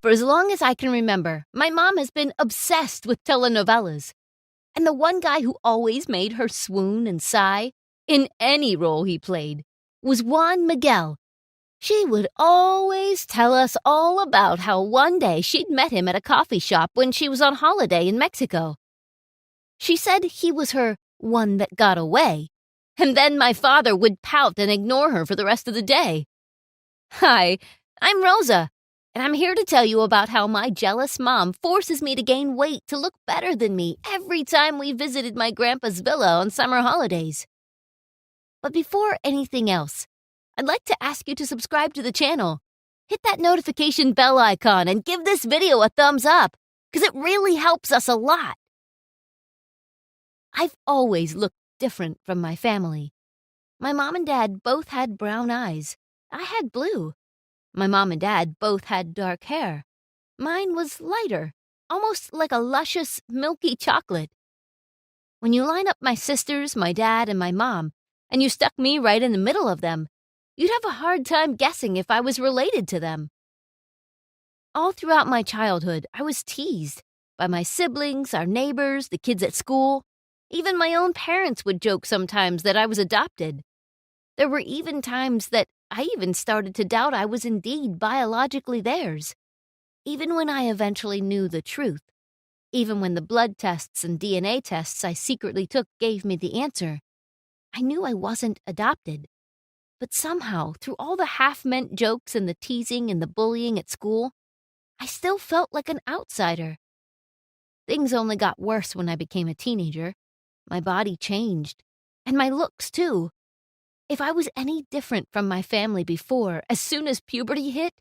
For as long as I can remember, my mom has been obsessed with telenovelas. And the one guy who always made her swoon and sigh, in any role he played, was Juan Miguel. She would always tell us all about how one day she'd met him at a coffee shop when she was on holiday in Mexico. She said he was her one that got away, and then my father would pout and ignore her for the rest of the day. Hi, I'm Rosa, and I'm here to tell you about how my jealous mom forces me to gain weight to look better than me every time we visited my grandpa's villa on summer holidays. But before anything else, I'd like to ask you to subscribe to the channel. Hit that notification bell icon and give this video a thumbs up, because it really helps us a lot. I've always looked different from my family. My mom and dad both had brown eyes. I had blue. My mom and dad both had dark hair. Mine was lighter, almost like a luscious, milky chocolate. When you line up my sisters, my dad, and my mom, and you stuck me right in the middle of them, you'd have a hard time guessing if I was related to them. All throughout my childhood, I was teased by my siblings, our neighbors, the kids at school. Even my own parents would joke sometimes that I was adopted. There were even times that I even started to doubt I was indeed biologically theirs. Even when I eventually knew the truth, even when the blood tests and DNA tests I secretly took gave me the answer, I knew I wasn't adopted. But somehow, through all the half-meant jokes and the teasing and the bullying at school, I still felt like an outsider. Things only got worse when I became a teenager. My body changed, and my looks too. If I was any different from my family before, as soon as puberty hit,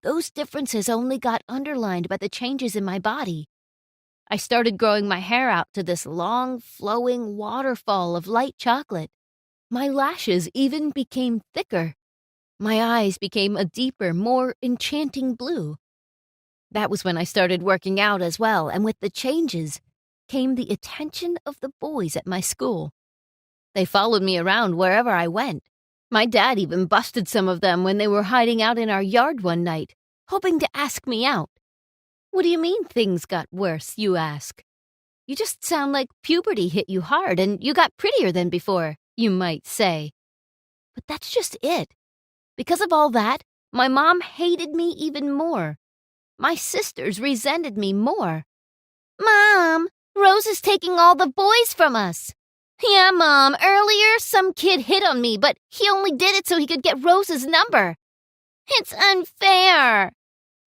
those differences only got underlined by the changes in my body. I started growing my hair out to this long, flowing waterfall of light chocolate. My lashes even became thicker. My eyes became a deeper, more enchanting blue. That was when I started working out as well, and with the changes came the attention of the boys at my school. They followed me around wherever I went. My dad even busted some of them when they were hiding out in our yard one night, hoping to ask me out. What do you mean things got worse, you ask? You just sound like puberty hit you hard and you got prettier than before, you might say. But that's just it. Because of all that, my mom hated me even more. My sisters resented me more. Mom, Rose is taking all the boys from us. Yeah, Mom, earlier some kid hit on me, but he only did it so he could get Rose's number. It's unfair.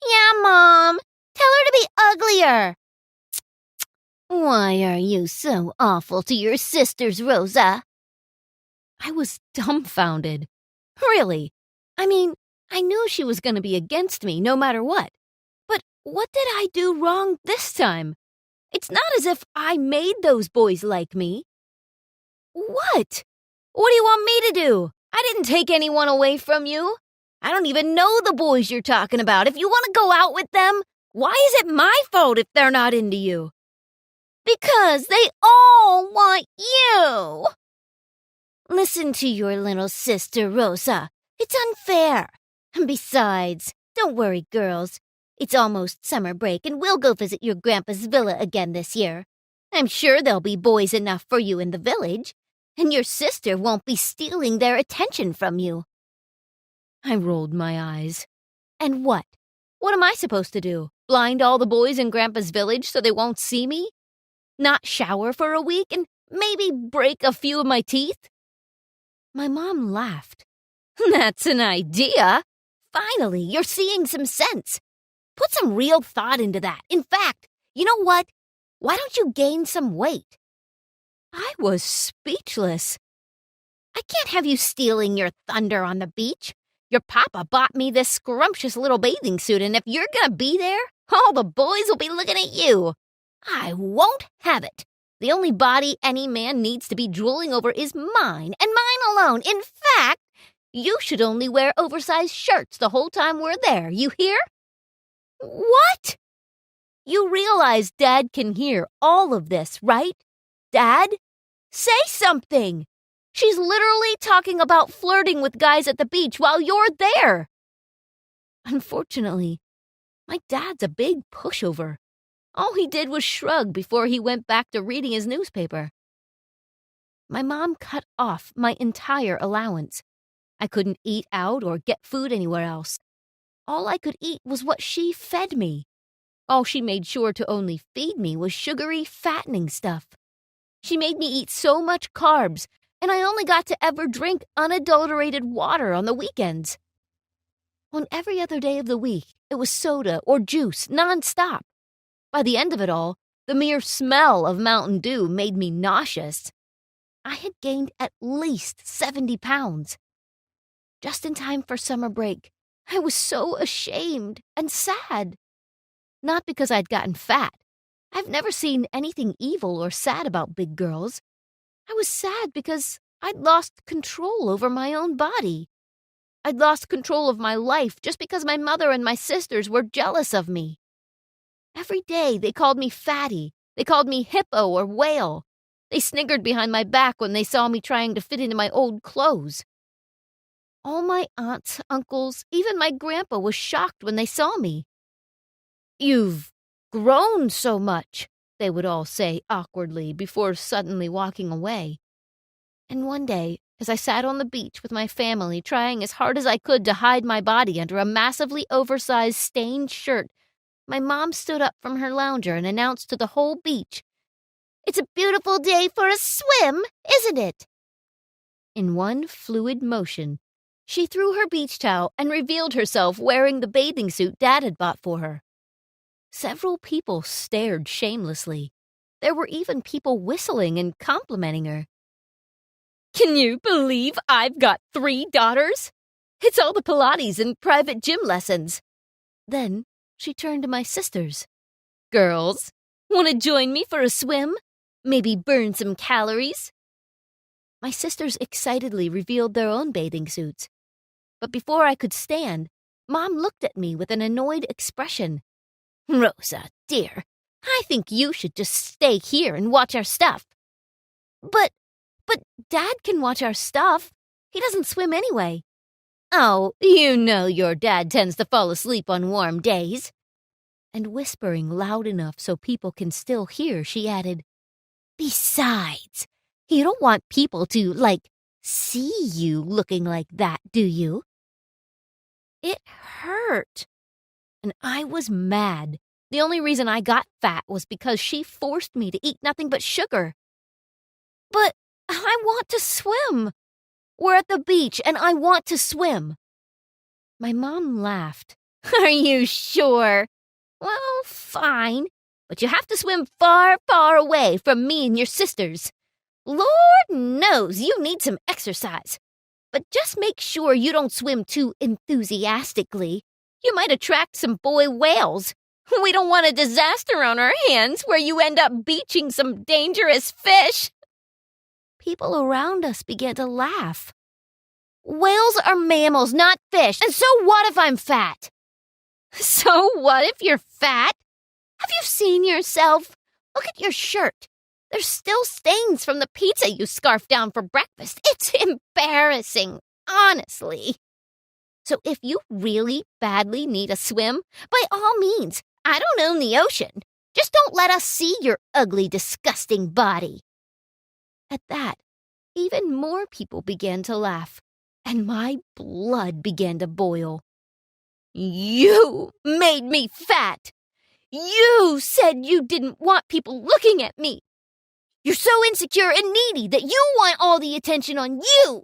Yeah, Mom, tell her to be uglier. Why are you so awful to your sisters, Rosa? I was dumbfounded. Really? I mean, I knew she was going to be against me no matter what. But what did I do wrong this time? It's not as if I made those boys like me. What? What do you want me to do? I didn't take anyone away from you. I don't even know the boys you're talking about. If you want to go out with them, why is it my fault if they're not into you? Because they all want you. Listen to your little sister, Rosa. It's unfair. And besides, don't worry, girls. It's almost summer break, and we'll go visit your grandpa's villa again this year. I'm sure there'll be boys enough for you in the village, and your sister won't be stealing their attention from you. I rolled my eyes. And what? What am I supposed to do? Blind all the boys in grandpa's village so they won't see me? Not shower for a week and maybe break a few of my teeth? My mom laughed. That's an idea. Finally, you're seeing some sense. Put some real thought into that. In fact, you know what? Why don't you gain some weight? I was speechless. I can't have you stealing your thunder on the beach. Your papa bought me this scrumptious little bathing suit, and if you're gonna be there, all the boys will be looking at you. I won't have it. The only body any man needs to be drooling over is mine, and mine alone. In fact, you should only wear oversized shirts the whole time we're there. You hear? What? You realize Dad can hear all of this, right? Dad? Say something! She's literally talking about flirting with guys at the beach while you're there. Unfortunately, My dad's a big pushover. All he did was shrug before he went back to reading his newspaper. My mom cut off my entire allowance. I couldn't eat out or get food anywhere else. All I could eat was what she fed me. All she made sure to only feed me was sugary, fattening stuff. She made me eat so much carbs, and I only got to ever drink unadulterated water on the weekends. On every other day of the week, it was soda or juice nonstop. By the end of it all, the mere smell of Mountain Dew made me nauseous. I had gained at least 70 pounds. Just in time for summer break, I was so ashamed and sad. Not because I'd gotten fat. I've never seen anything evil or sad about big girls. I was sad because I'd lost control over my own body. I'd lost control of my life just because my mother and my sisters were jealous of me. Every day they called me fatty. They called me hippo or whale. They sniggered behind my back when they saw me trying to fit into my old clothes. All my aunts, uncles, even my grandpa was shocked when they saw me. "You've grown so much," they would all say awkwardly before suddenly walking away. And one day, as I sat on the beach with my family trying as hard as I could to hide my body under a massively oversized stained shirt, my mom stood up from her lounger and announced to the whole beach, "It's a beautiful day for a swim, isn't it?" In one fluid motion, she threw her beach towel and revealed herself wearing the bathing suit Dad had bought for her. Several people stared shamelessly. There were even people whistling and complimenting her. "Can you believe I've got 3 daughters? It's all the Pilates and private gym lessons." Then she turned to my sisters. "Girls, want to join me for a swim? Maybe burn some calories?" My sisters excitedly revealed their own bathing suits. But before I could stand, Mom looked at me with an annoyed expression. "Rosa, dear, I think you should just stay here and watch our stuff." But Dad can watch our stuff. He doesn't swim anyway." "Oh, you know your dad tends to fall asleep on warm days." And whispering loud enough so people can still hear, she added, "Besides, you don't want people to, see you looking like that, do you?" It hurt. And I was mad. The only reason I got fat was because she forced me to eat nothing but sugar. "But I want to swim. We're at the beach and I want to swim." My mom laughed. "Are you sure? Well, fine. But you have to swim far, far away from me and your sisters. Lord knows you need some exercise. But just make sure you don't swim too enthusiastically. You might attract some boy whales. We don't want a disaster on our hands where you end up beaching some dangerous fish." People around us began to laugh. "Whales are mammals, not fish. And so what if I'm fat?" "So what if you're fat? Have you seen yourself? Look at your shirt. There's still stains from the pizza you scarfed down for breakfast. It's embarrassing, honestly. So if you really badly need a swim, by all means, I don't own the ocean. Just don't let us see your ugly, disgusting body." At that, even more people began to laugh, and my blood began to boil. "You made me fat. You said you didn't want people looking at me. You're so insecure and needy that you want all the attention on you."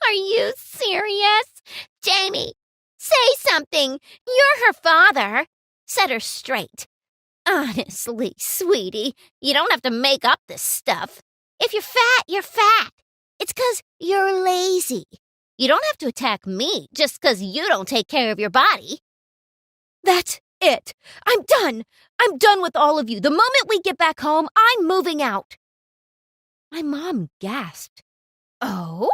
"Are you serious? Jamie, say something. You're her father. Set her straight. Honestly, sweetie, you don't have to make up this stuff. If you're fat, you're fat. It's 'cause you're lazy. You don't have to attack me just 'cause you don't take care of your body." "That's it. I'm done. I'm done with all of you. The moment we get back home, I'm moving out." My mom gasped. "Oh?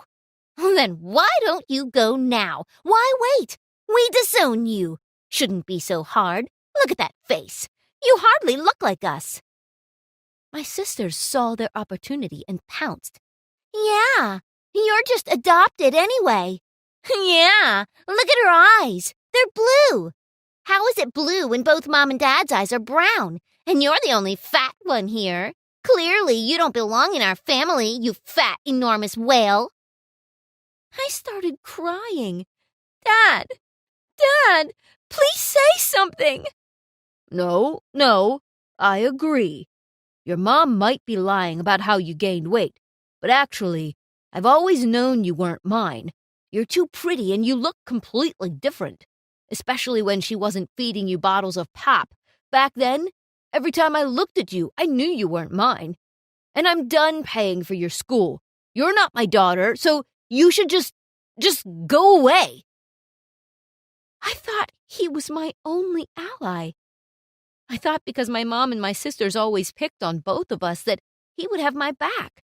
Well, then why don't you go now? Why wait? We disown you. Shouldn't be so hard. Look at that face. You hardly look like us." My sisters saw their opportunity and pounced. "Yeah, you're just adopted anyway." "Yeah, look at her eyes. They're blue. How is it blue when both Mom and Dad's eyes are brown? And you're the only fat one here. Clearly, you don't belong in our family, you fat, enormous whale. I started crying. Dad, please say something. No, I agree. Your mom might be lying about how you gained weight, but actually, I've always known you weren't mine. You're too pretty and you look completely different, especially when she wasn't feeding you bottles of pop. Back then, every time I looked at you, I knew you weren't mine. And I'm done paying for your school. You're not my daughter, so you should just go away. I thought he was my only ally. I thought because my mom and my sisters always picked on both of us that he would have my back.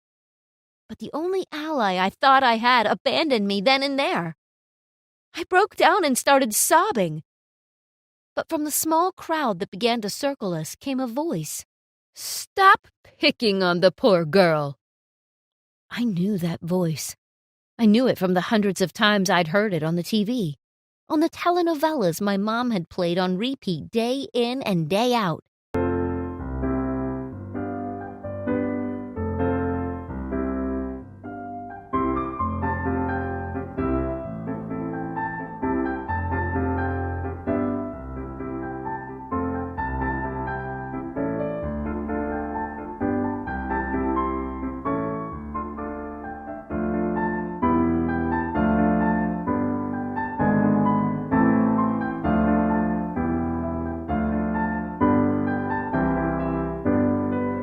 But the only ally I thought I had abandoned me then and there. I broke down and started sobbing. But from the small crowd that began to circle us came a voice. Stop picking on the poor girl. I knew that voice. I knew it from the hundreds of times I'd heard it on the TV, on the telenovelas my mom had played on repeat day in and day out.